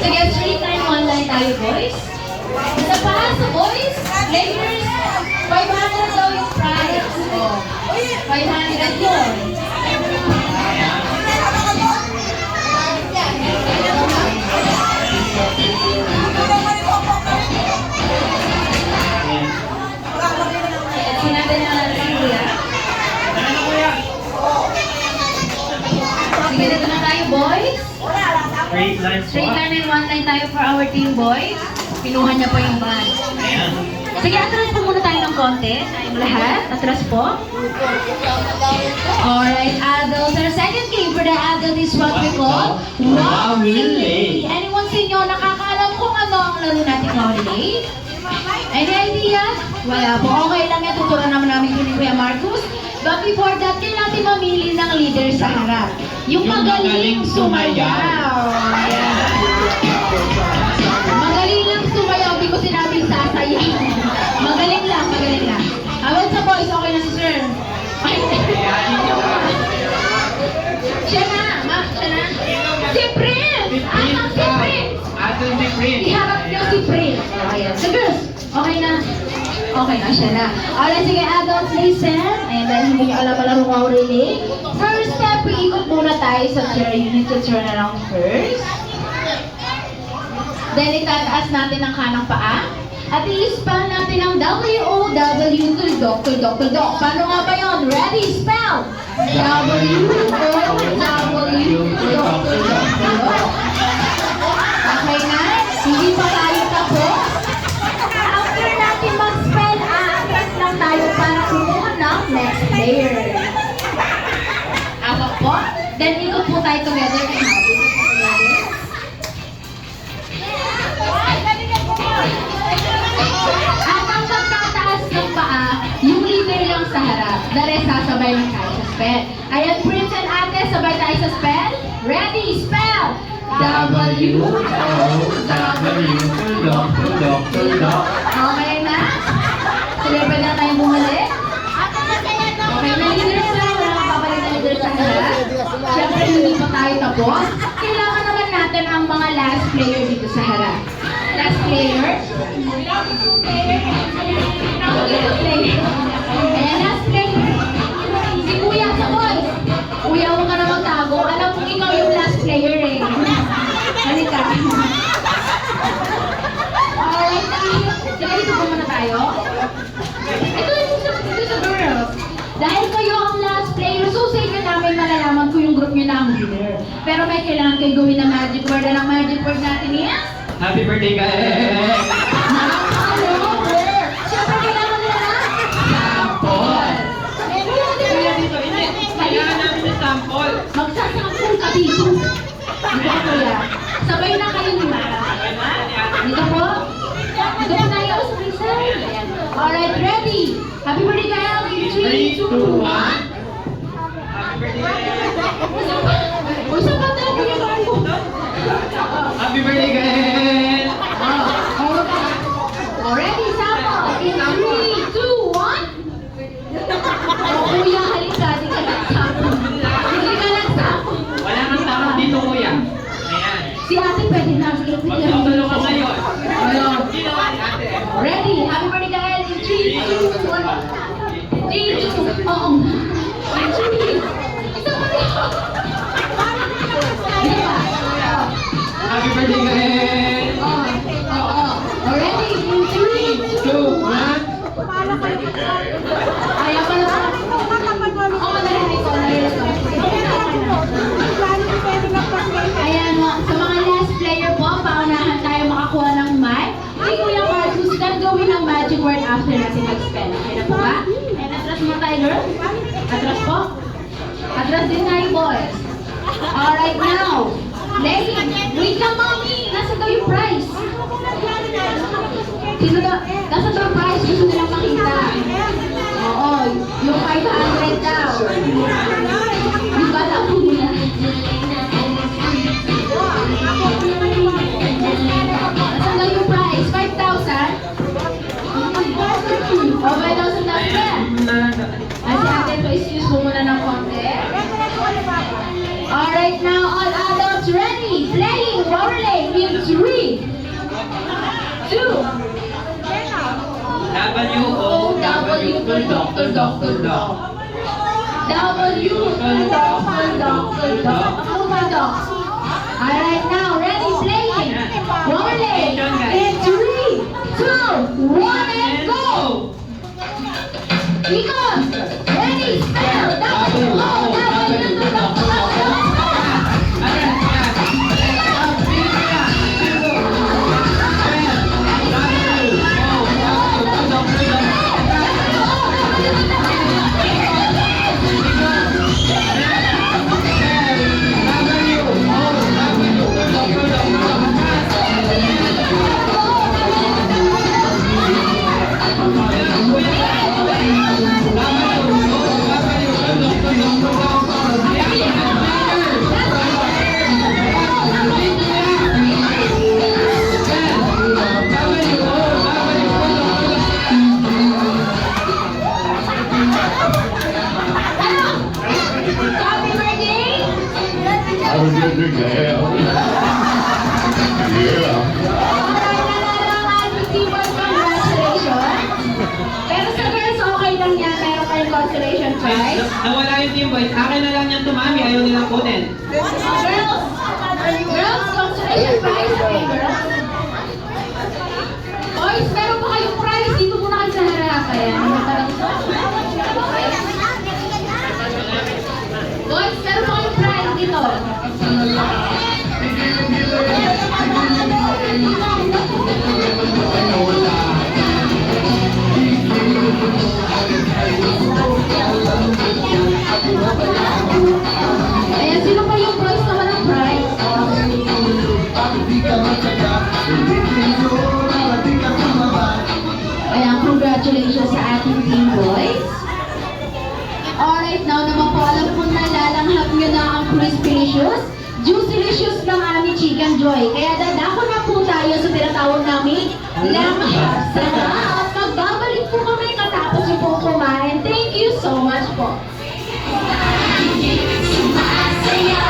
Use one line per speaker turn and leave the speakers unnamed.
Sige, straight line, one line tayo, boys. Sa pa, sa boys, players, 500 daw yung prize. Oh, 500 yun. Sinabi na natin si Kuya. Sige, dito na tayo, boys. Straight line and one line tayo for our team, boys. Pinuha niya po yung band. Sige, atras po muna tayo ng konti. Tayong lahat. Atras po. Alright, adults. Our second game for the adult is what we call Wow Relay. Anyone sa inyo nakakaalam kung ano ang laro natin Wow Relay? Any idea? Wala po. Okay lang yan. Tuturuan naman namin kung ni Kuya Marcus. But before that, kailangan natin mamili ng leader sa harap. Yung magaling sumayaw. Ayan. Magaling lang sumayaw. Di ko sinabing sasayaw. Magaling lang, magaling lang. Awal sa boys, okay na si sir. Siya na, ma, siya na. Si Prince! Asang si Prince!
Asan si Prince?
Iharap niyo si Prince. Ayan. So girls, okay na. Okay na, siya na. Alright, sige, adults, listen. Ayan, dahil hindi niyo alam malaro Wow Relay. First step, iikot muna tayo sa chair. You need to turn around first. Then, itataas natin ang kanang paa. At i-spell natin ang W-O-W, tuldok, tuldok, tuldok. Paano nga ba yun? Ready? Spell! W-O-W, tuldok, tuldok, tuldok. Okay na? Hindi pa tayo tapos. After natin mag-spell, aatras lang tayo para kumuha ng next player. Apat po. Then, ikot po tayo together. At ang pagtataas ng paa, yung leader lang sa harap. The rest sasabay lang tayo sa spell. Ayan, Prince and Ate, sabay tayo sa spell. Ready, spell!
W-O-W, tuldok, tuldok, tuldok.
Okay na? Sige, pwede na tayong bumalik. Okay na, leader sa harap. Babalik na leader sa harap. Siyempre, hindi pa tayo tapos. Kailangan naman natin ang mga last player dito sa harap. Last player. Ayan, last player. Si Kuya sa boys. Kuya, huwag ka na magtago. Alam mo, ikaw yung last player eh. Halika. Alright, sige, dito po muna tayo. Ito sa girls. Dahil kayo ang last player, so sa inyo namin malalaman ko yung group nyo na ang leader. Pero may kailangan kayo gawin na magic word. Ang magic word natin is?
Happy birthday, guys!
Siyempre kailangan nila na?
Sample!
Kaya dito,
Kailangan namin ng sample!
magsasampol ka dito. Dito po yan. Sabay na kayo nila. Dito po. Dito po tayo sa isa. Alright, ready? Happy birthday kayo. 3, 2, 1.
Happy birthday!
Usa pa tayo po yung barko.
Happy birthday, guys!
Already, sample. In 3, 2, 1. Kuya, halika. Di ka nagsample. Hindi ka nagsample.
Wala kang sample dito, kuya. Ayan.
Si ate pwede na. Sige, pwede na.
Magtutulong ka ngayon.
Ayun.
Sino ka ni ate?
Ready? Happy birthday guys! In 3, 2, 1. 3, 2, oo. 3. Isa pa rin. Isa pa.
Happy birthday, guys!
Oo. Ready? In 3, 2, 1. Ayaw pa na. Oo, narinig ko. Ayan, sa mga last player po, paunahan tayo makakuha ng mic. Si Kuya Marcus, gagawin ang magic word after natin mag-spell. Okay na po ba? And atras mo tayo, girl. Atras po. Atras din tayo, boys. Alright, now. Lady, wait lang, mommy. Nasa daw yung prize? Sino daw? Nasa daw yung prize? Gusto nilang makita. Oo, yung 500 daw. Yung bata po nila. Nasa daw yung prize? 5,000? O, 5,000 daw yan. Kasi ate, to excuse mo muna ng konti. Alright, now all adults ready? Playing Wow Relay. 3, 2,
W-O-W, tuldok, tuldok, tuldok.
W, tuldok. Alright, now, ready, playing. Rolling. In 3, 2, 1, and go! Ikot! Ready, spell! W-O-W, tuldok, tuldok. Happy birthday!
I was gonna drink the hell. Yeah.
Pero sa girls, okay lang yan. Meron kayong consolation prize.
Nawala yung team boys. Akin na lang yung tumami. Ayaw nilang kunin.
Girls, consolation prize. Okay, girls. Boys, meron pa kayong prize. Dito muna kayo sa harapan. Boys, meron pa kayong prize dito. Ayan, sino pa yung boys na walang prize? Ayan, congratulations sa ating team boys. Alright, now naman po, alam ko na lalanghap nyo na ang Crispylicious, Juicylicious ng aming Chicken Joy. Kaya dadako na po tayo sa tinatawag namin langhap sarap. Magbabalik po kami katapos nyo po kumain. Thank you so much po.
Sumasaya